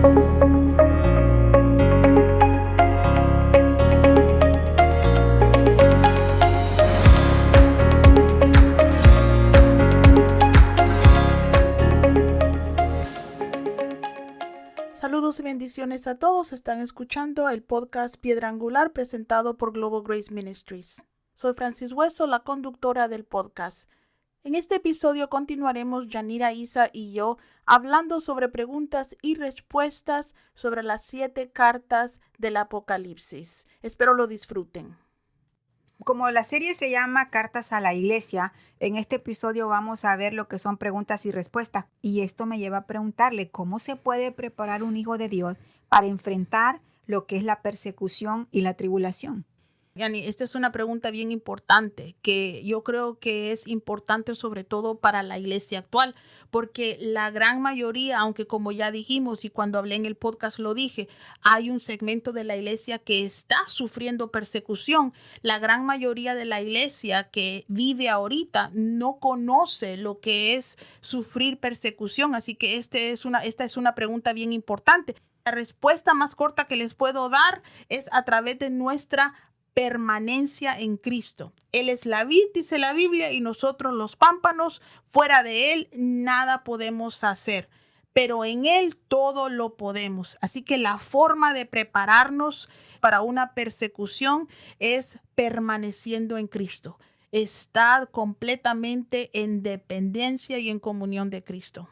Saludos y bendiciones a todos. Están escuchando el podcast Piedra Angular presentado por Global Grace Ministries. Soy Francis Hueso, la conductora del podcast. En este episodio continuaremos Yanira Isa y yo hablando sobre preguntas y respuestas sobre las 7 cartas del Apocalipsis. Espero lo disfruten. Como la serie se llama Cartas a la Iglesia, en este episodio vamos a ver lo que son preguntas y respuestas. Y esto me lleva a preguntarle cómo se puede preparar un hijo de Dios para enfrentar lo que es la persecución y la tribulación. Yani, esta es una pregunta bien importante que yo creo que es importante sobre todo para la iglesia actual, porque la gran mayoría, aunque como ya dijimos y cuando hablé en el podcast lo dije, hay un segmento de la iglesia que está sufriendo persecución. La gran mayoría de la iglesia que vive ahorita no conoce lo que es sufrir persecución, así que esta es una pregunta bien importante. La respuesta más corta que les puedo dar es a través de nuestra permanencia en Cristo. Él es la vid, dice la Biblia, y nosotros los pámpanos. Fuera de Él nada podemos hacer, pero en Él todo lo podemos. Así que la forma de prepararnos para una persecución es permaneciendo en Cristo. Estar completamente en dependencia y en comunión de Cristo.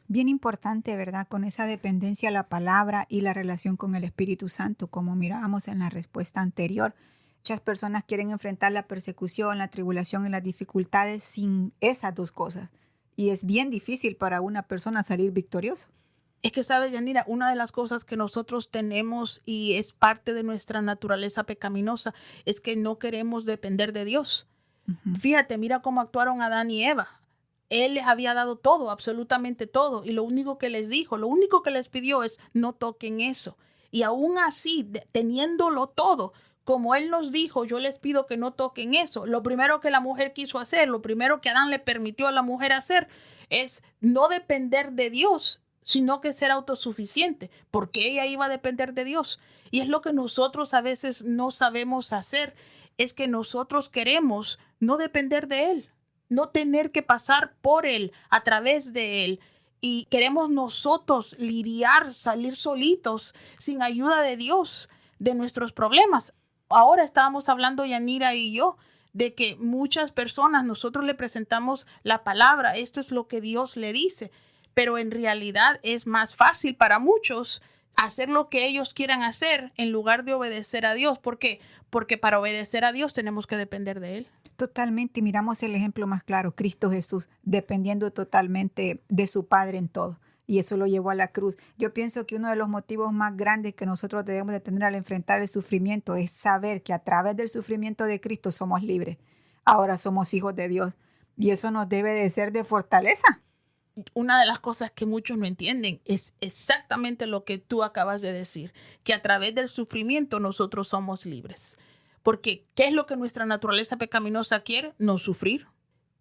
Bien importante, ¿verdad? Con esa dependencia a la palabra y la relación con el Espíritu Santo, como mirábamos en la respuesta anterior. Muchas personas quieren enfrentar la persecución, la tribulación y las dificultades sin esas dos cosas. Y es bien difícil para una persona salir victorioso. Es que, ¿sabes, Yanira? Una de las cosas que nosotros tenemos y es parte de nuestra naturaleza pecaminosa es que no queremos depender de Dios. Fíjate, mira cómo actuaron Adán y Eva. Él les había dado todo, absolutamente todo. Y lo único que les dijo, lo único que les pidió es no toquen eso. Y aún así, teniéndolo todo, como Él nos dijo, yo les pido que no toquen eso. Lo primero que la mujer quiso hacer, lo primero que Adán le permitió a la mujer hacer es no depender de Dios, sino que ser autosuficiente, porque ella iba a depender de Dios. Y es lo que nosotros a veces no sabemos hacer, es que nosotros queremos no depender de Él, no tener que pasar por Él, a través de Él. Y queremos nosotros lidiar, salir solitos, sin ayuda de Dios, de nuestros problemas. Ahora estábamos hablando, Yanira y yo, de que muchas personas, nosotros le presentamos la palabra, esto es lo que Dios le dice, pero en realidad es más fácil para muchos hacer lo que ellos quieran hacer en lugar de obedecer a Dios. ¿Por qué? Porque para obedecer a Dios tenemos que depender de Él. Totalmente, miramos el ejemplo más claro, Cristo Jesús, dependiendo totalmente de su Padre en todo. Y eso lo llevó a la cruz. Yo pienso que uno de los motivos más grandes que nosotros debemos de tener al enfrentar el sufrimiento es saber que a través del sufrimiento de Cristo somos libres. Ahora somos hijos de Dios. Y eso nos debe de ser de fortaleza. Una de las cosas que muchos no entienden es exactamente lo que tú acabas de decir, que a través del sufrimiento nosotros somos libres. Porque, ¿qué es lo que nuestra naturaleza pecaminosa quiere? No sufrir.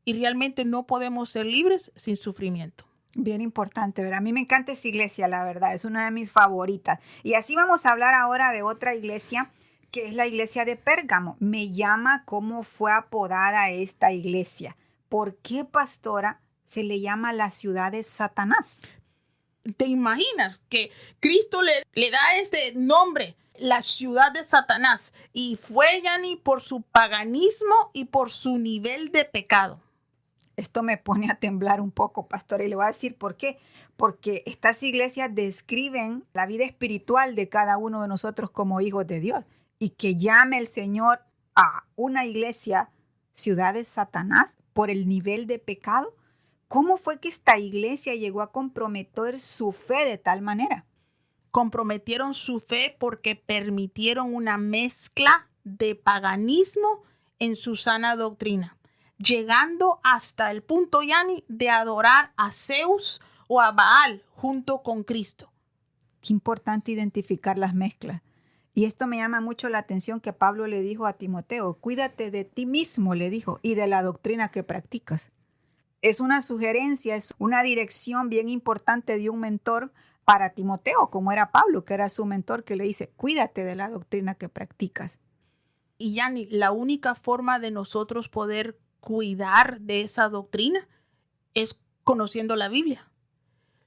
Y realmente no podemos ser libres sin sufrimiento. Bien importante, ¿verdad? A mí me encanta esa iglesia, la verdad, es una de mis favoritas. Y así vamos a hablar ahora de otra iglesia, que es la iglesia de Pérgamo. Me llama cómo fue apodada esta iglesia. ¿Por qué, pastora, se le llama la ciudad de Satanás? ¿Te imaginas que Cristo le da este nombre, la ciudad de Satanás? Y fue, Yani, por su paganismo y por su nivel de pecado. Esto me pone a temblar un poco, pastor, y le voy a decir por qué. Porque estas iglesias describen la vida espiritual de cada uno de nosotros como hijos de Dios. Y que llame el Señor a una iglesia ciudad de Satanás por el nivel de pecado. ¿Cómo fue que esta iglesia llegó a comprometer su fe de tal manera? Comprometieron su fe porque permitieron una mezcla de paganismo en su sana doctrina, llegando hasta el punto, Yani, de adorar a Zeus o a Baal junto con Cristo. Qué importante identificar las mezclas. Y esto me llama mucho la atención que Pablo le dijo a Timoteo, cuídate de ti mismo, le dijo, y de la doctrina que practicas. Es una sugerencia, es una dirección bien importante de un mentor para Timoteo, como era Pablo, que era su mentor, que le dice, cuídate de la doctrina que practicas. Y Yani, la única forma de nosotros poder cuidar de esa doctrina es conociendo la Biblia,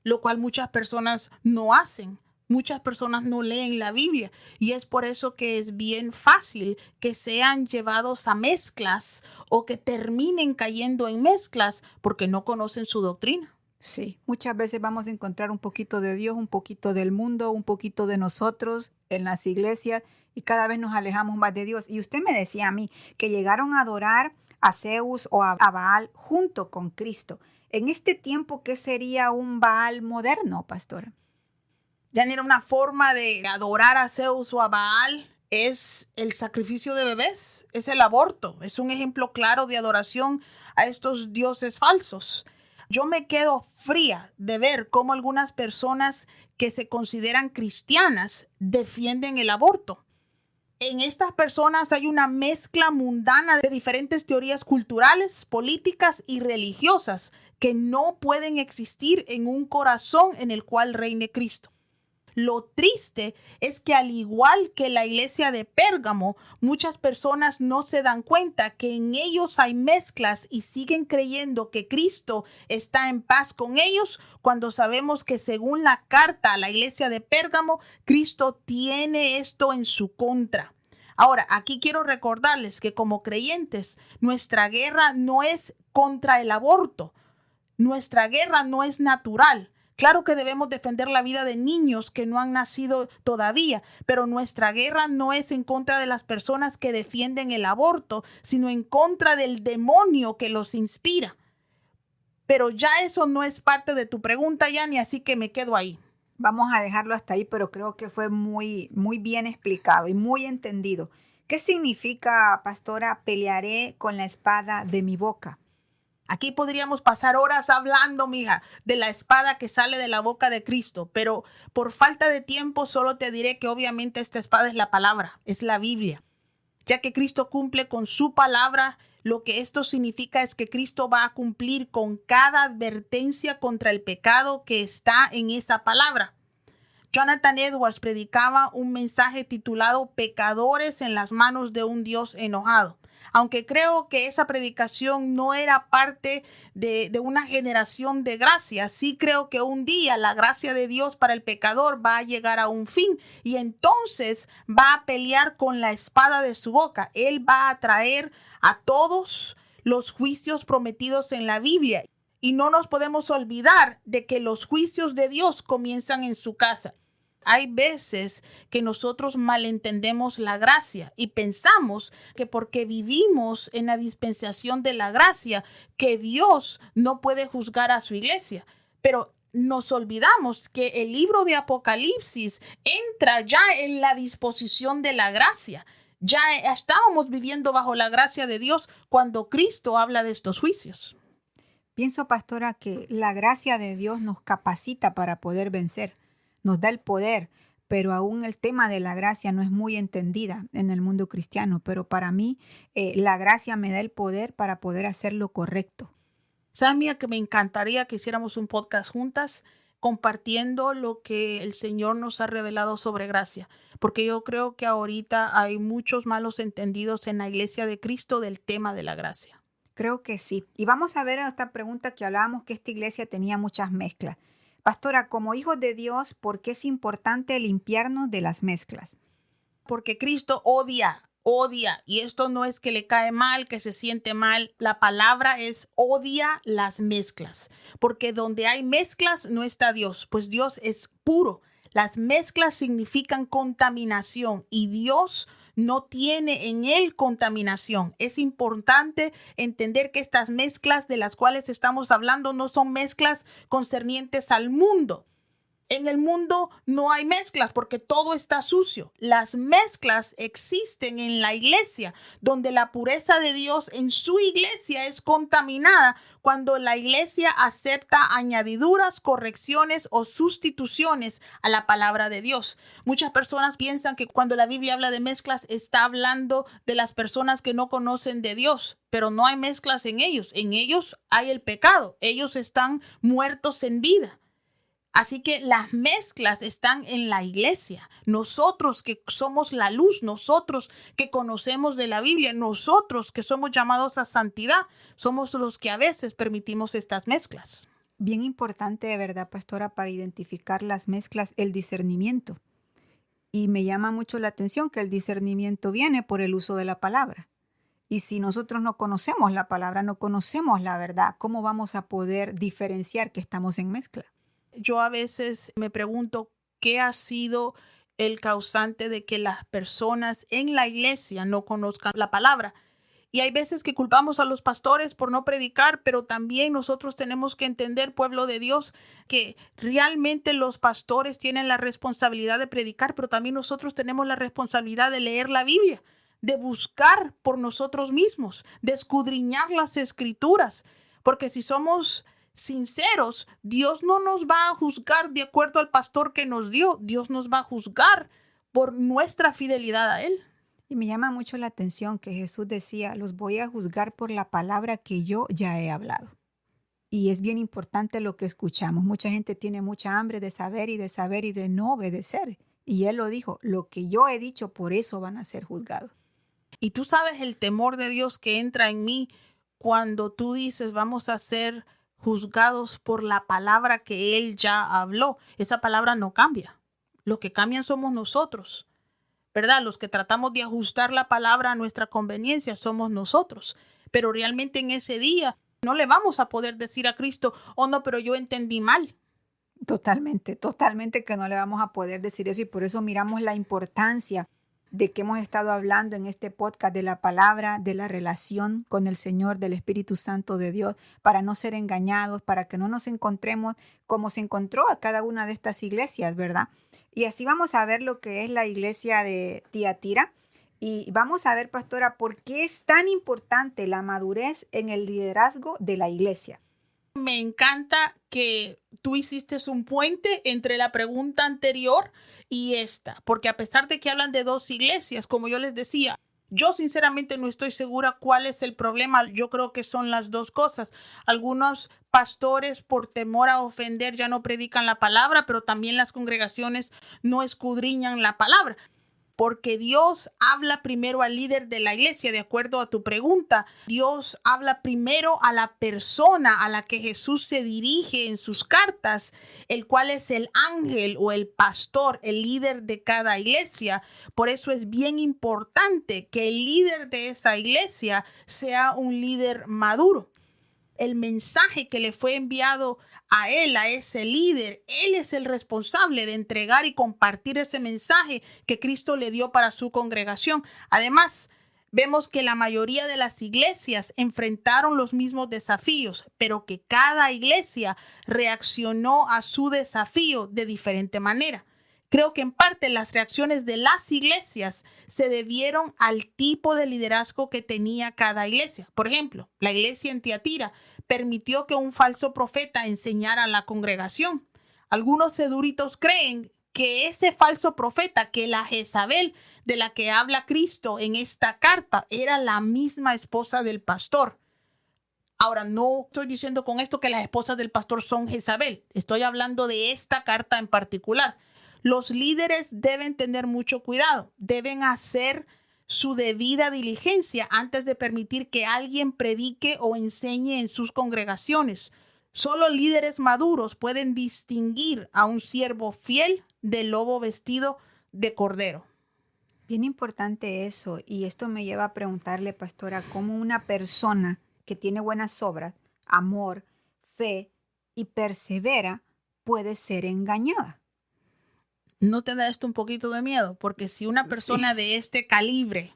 lo cual muchas personas no hacen. Muchas personas no leen la Biblia y es por eso que es bien fácil que sean llevados a mezclas o que terminen cayendo en mezclas porque no conocen su doctrina. Sí, muchas veces vamos a encontrar un poquito de Dios, un poquito del mundo, un poquito de nosotros en las iglesias y cada vez nos alejamos más de Dios. Y usted me decía a mí que llegaron a adorar a Zeus o a Baal junto con Cristo. En este tiempo, ¿qué sería un Baal moderno, pastora? Ya ni era una forma de adorar a Zeus o a Baal, es el sacrificio de bebés, es el aborto, es un ejemplo claro de adoración a estos dioses falsos. Yo me quedo fría de ver cómo algunas personas que se consideran cristianas defienden el aborto. En estas personas hay una mezcla mundana de diferentes teorías culturales, políticas y religiosas que no pueden existir en un corazón en el cual reine Cristo. Lo triste es que al igual que la iglesia de Pérgamo, muchas personas no se dan cuenta que en ellos hay mezclas y siguen creyendo que Cristo está en paz con ellos cuando sabemos que según la carta a la iglesia de Pérgamo, Cristo tiene esto en su contra. Ahora, aquí quiero recordarles que como creyentes, nuestra guerra no es contra el aborto. Nuestra guerra no es natural. Claro que debemos defender la vida de niños que no han nacido todavía, pero nuestra guerra no es en contra de las personas que defienden el aborto, sino en contra del demonio que los inspira. Pero ya eso no es parte de tu pregunta, Yani, así que me quedo ahí. Vamos a dejarlo hasta ahí, pero creo que fue muy bien explicado y muy entendido. ¿Qué significa, pastora, pelearé con la espada de mi boca? Aquí podríamos pasar horas hablando, mija, de la espada que sale de la boca de Cristo, pero por falta de tiempo solo te diré que obviamente esta espada es la palabra, es la Biblia. Ya que Cristo cumple con su palabra, lo que esto significa es que Cristo va a cumplir con cada advertencia contra el pecado que está en esa palabra. Jonathan Edwards predicaba un mensaje titulado Pecadores en las manos de un Dios enojado. Aunque creo que esa predicación no era parte de una generación de gracia, sí creo que un día la gracia de Dios para el pecador va a llegar a un fin y entonces va a pelear con la espada de su boca. Él va a traer a todos los juicios prometidos en la Biblia. Y no nos podemos olvidar de que los juicios de Dios comienzan en su casa. Hay veces que nosotros malentendemos la gracia y pensamos que porque vivimos en la dispensación de la gracia, que Dios no puede juzgar a su iglesia. Pero nos olvidamos que el libro de Apocalipsis entra ya en la disposición de la gracia. Ya estábamos viviendo bajo la gracia de Dios cuando Cristo habla de estos juicios. Pienso, pastora, que la gracia de Dios nos capacita para poder vencer. Nos da el poder, pero aún el tema de la gracia no es muy entendida en el mundo cristiano, pero para mí la gracia me da el poder para poder hacer lo correcto. Samia, que me encantaría que hiciéramos un podcast juntas compartiendo lo que el Señor nos ha revelado sobre gracia, porque yo creo que ahorita hay muchos malos entendidos en la iglesia de Cristo del tema de la gracia. Creo que sí. Y vamos a ver esta pregunta que hablábamos, que esta iglesia tenía muchas mezclas. Pastora, como hijos de Dios, ¿por qué es importante limpiarnos de las mezclas? Porque Cristo odia. Y esto no es que le cae mal, que se siente mal. La palabra es odia las mezclas. Porque donde hay mezclas no está Dios, pues Dios es puro. Las mezclas significan contaminación y Dios no tiene en él contaminación. Es importante entender que estas mezclas de las cuales estamos hablando no son mezclas concernientes al mundo. En el mundo no hay mezclas porque todo está sucio. Las mezclas existen en la iglesia, donde la pureza de Dios en su iglesia es contaminada cuando la iglesia acepta añadiduras, correcciones o sustituciones a la palabra de Dios. Muchas personas piensan que cuando la Biblia habla de mezclas está hablando de las personas que no conocen de Dios, pero no hay mezclas en ellos. En ellos hay el pecado. Ellos están muertos en vida. Así que las mezclas están en la iglesia. Nosotros que somos la luz, nosotros que conocemos de la Biblia, nosotros que somos llamados a santidad, somos los que a veces permitimos estas mezclas. Bien importante, de verdad, pastora, para identificar las mezclas, el discernimiento. Y me llama mucho la atención que el discernimiento viene por el uso de la palabra. Y si nosotros no conocemos la palabra, no conocemos la verdad, ¿cómo vamos a poder diferenciar que estamos en mezcla? Yo a veces me pregunto qué ha sido el causante de que las personas en la iglesia no conozcan la palabra. Y hay veces que culpamos a los pastores por no predicar, pero también nosotros tenemos que entender, pueblo de Dios, que realmente los pastores tienen la responsabilidad de predicar, pero también nosotros tenemos la responsabilidad de leer la Biblia, de buscar por nosotros mismos, de escudriñar las escrituras, porque si somos sinceros, Dios no nos va a juzgar de acuerdo al pastor que nos dio. Dios nos va a juzgar por nuestra fidelidad a Él. Y me llama mucho la atención que Jesús decía, los voy a juzgar por la palabra que yo ya he hablado. Y es bien importante lo que escuchamos. Mucha gente tiene mucha hambre de saber y de no obedecer. Y Él lo dijo, lo que yo he dicho, por eso van a ser juzgados. Y tú sabes el temor de Dios que entra en mí cuando tú dices, vamos a ser juzgados por la palabra que Él ya habló. Esa palabra no cambia. Lo que cambian somos nosotros, ¿verdad? Los que tratamos de ajustar la palabra a nuestra conveniencia somos nosotros. Pero realmente en ese día no le vamos a poder decir a Cristo, oh no, pero yo entendí mal. Totalmente que no le vamos a poder decir eso. Y por eso miramos la importancia de que hemos estado hablando en este podcast de la palabra, de la relación con el Señor, del Espíritu Santo de Dios, para no ser engañados, para que no nos encontremos como se encontró a cada una de estas iglesias, ¿verdad? Y así vamos a ver lo que es la iglesia de Tiatira. Y vamos a ver, pastora, por qué es tan importante la madurez en el liderazgo de la iglesia. Me encanta que tú hiciste un puente entre la pregunta anterior y esta, porque a pesar de que hablan de dos iglesias, como yo les decía, yo sinceramente no estoy segura cuál es el problema. Yo creo que son las dos cosas. Algunos pastores por temor a ofender ya no predican la palabra, pero también las congregaciones no escudriñan la palabra. Porque Dios habla primero al líder de la iglesia, de acuerdo a tu pregunta. Dios habla primero a la persona a la que Jesús se dirige en sus cartas, el cual es el ángel o el pastor, el líder de cada iglesia. Por eso es bien importante que el líder de esa iglesia sea un líder maduro. El mensaje que le fue enviado a él, a ese líder, él es el responsable de entregar y compartir ese mensaje que Cristo le dio para su congregación. Además, vemos que la mayoría de las iglesias enfrentaron los mismos desafíos, pero que cada iglesia reaccionó a su desafío de diferente manera. Creo que en parte las reacciones de las iglesias se debieron al tipo de liderazgo que tenía cada iglesia. Por ejemplo, la iglesia en Tiatira permitió que un falso profeta enseñara a la congregación. Algunos seduritos creen que ese falso profeta, que la Jezabel de la que habla Cristo en esta carta, era la misma esposa del pastor. Ahora, no estoy diciendo con esto que las esposas del pastor son Jezabel. Estoy hablando de esta carta en particular. Los líderes deben tener mucho cuidado, deben hacer su debida diligencia antes de permitir que alguien predique o enseñe en sus congregaciones. Solo líderes maduros pueden distinguir a un siervo fiel del lobo vestido de cordero. Bien importante eso, y esto me lleva a preguntarle, pastora, cómo una persona que tiene buenas obras, amor, fe y persevera puede ser engañada. ¿No te da esto un poquito de miedo? Porque si una persona de este calibre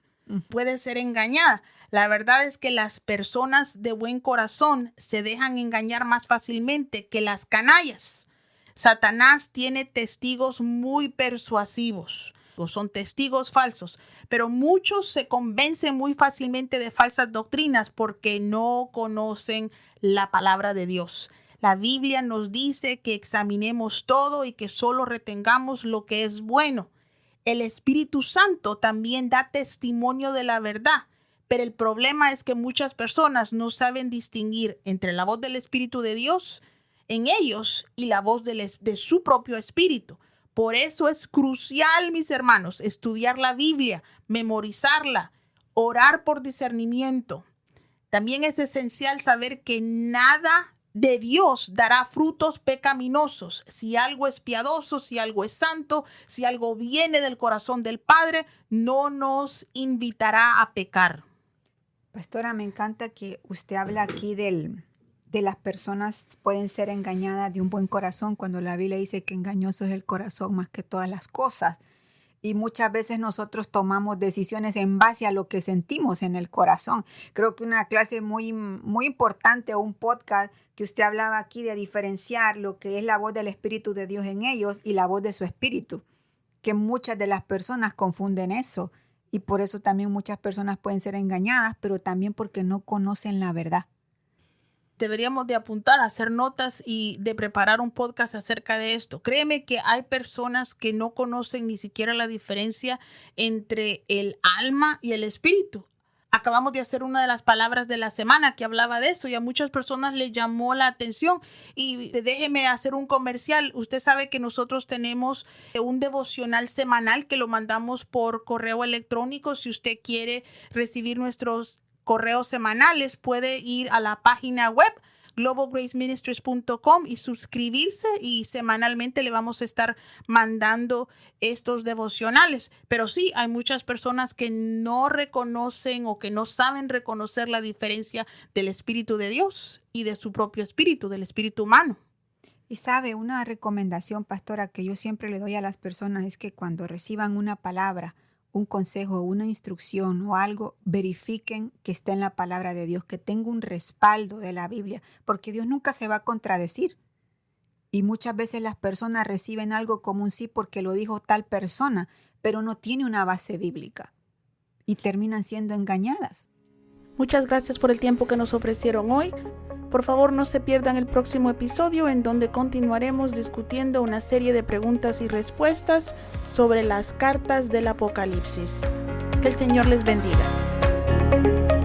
puede ser engañada, la verdad es que las personas de buen corazón se dejan engañar más fácilmente que las canallas. Satanás tiene testigos muy persuasivos, o son testigos falsos, pero muchos se convencen muy fácilmente de falsas doctrinas porque no conocen la palabra de Dios. La Biblia nos dice que examinemos todo y que solo retengamos lo que es bueno. El Espíritu Santo también da testimonio de la verdad, pero el problema es que muchas personas no saben distinguir entre la voz del Espíritu de Dios en ellos y la voz de su propio espíritu. Por eso es crucial, mis hermanos, estudiar la Biblia, memorizarla, orar por discernimiento. También es esencial saber que nada de Dios dará frutos pecaminosos. Si algo es piadoso, si algo es santo, si algo viene del corazón del Padre, no nos invitará a pecar. Pastora, me encanta que usted habla aquí de las personas pueden ser engañadas de un buen corazón, cuando la Biblia dice que engañoso es el corazón más que todas las cosas. Y muchas veces nosotros tomamos decisiones en base a lo que sentimos en el corazón. Creo que una clase muy, muy importante o un podcast que usted hablaba aquí de diferenciar lo que es la voz del Espíritu de Dios en ellos y la voz de su espíritu, que muchas de las personas confunden eso. Y por eso también muchas personas pueden ser engañadas, pero también porque no conocen la verdad. Deberíamos de apuntar, hacer notas y de preparar un podcast acerca de esto. Créeme que hay personas que no conocen ni siquiera la diferencia entre el alma y el espíritu. Acabamos de hacer una de las palabras de la semana que hablaba de eso y a muchas personas les llamó la atención. Y déjeme hacer un comercial. Usted sabe que nosotros tenemos un devocional semanal que lo mandamos por correo electrónico. Si usted quiere recibir nuestros correos semanales, puede ir a la página web globalgraceministries.com y suscribirse, y semanalmente le vamos a estar mandando estos devocionales. Pero sí, hay muchas personas que no reconocen o que no saben reconocer la diferencia del Espíritu de Dios y de su propio espíritu, del espíritu humano. Y sabe, una recomendación, pastora, que yo siempre le doy a las personas es que cuando reciban una palabra, un consejo, una instrucción o algo, verifiquen que esté en la palabra de Dios, que tenga un respaldo de la Biblia, porque Dios nunca se va a contradecir. Y muchas veces las personas reciben algo como un sí porque lo dijo tal persona, pero no tiene una base bíblica y terminan siendo engañadas. Muchas gracias por el tiempo que nos ofrecieron hoy. Por favor, no se pierdan el próximo episodio, en donde continuaremos discutiendo una serie de preguntas y respuestas sobre las cartas del Apocalipsis. Que el Señor les bendiga.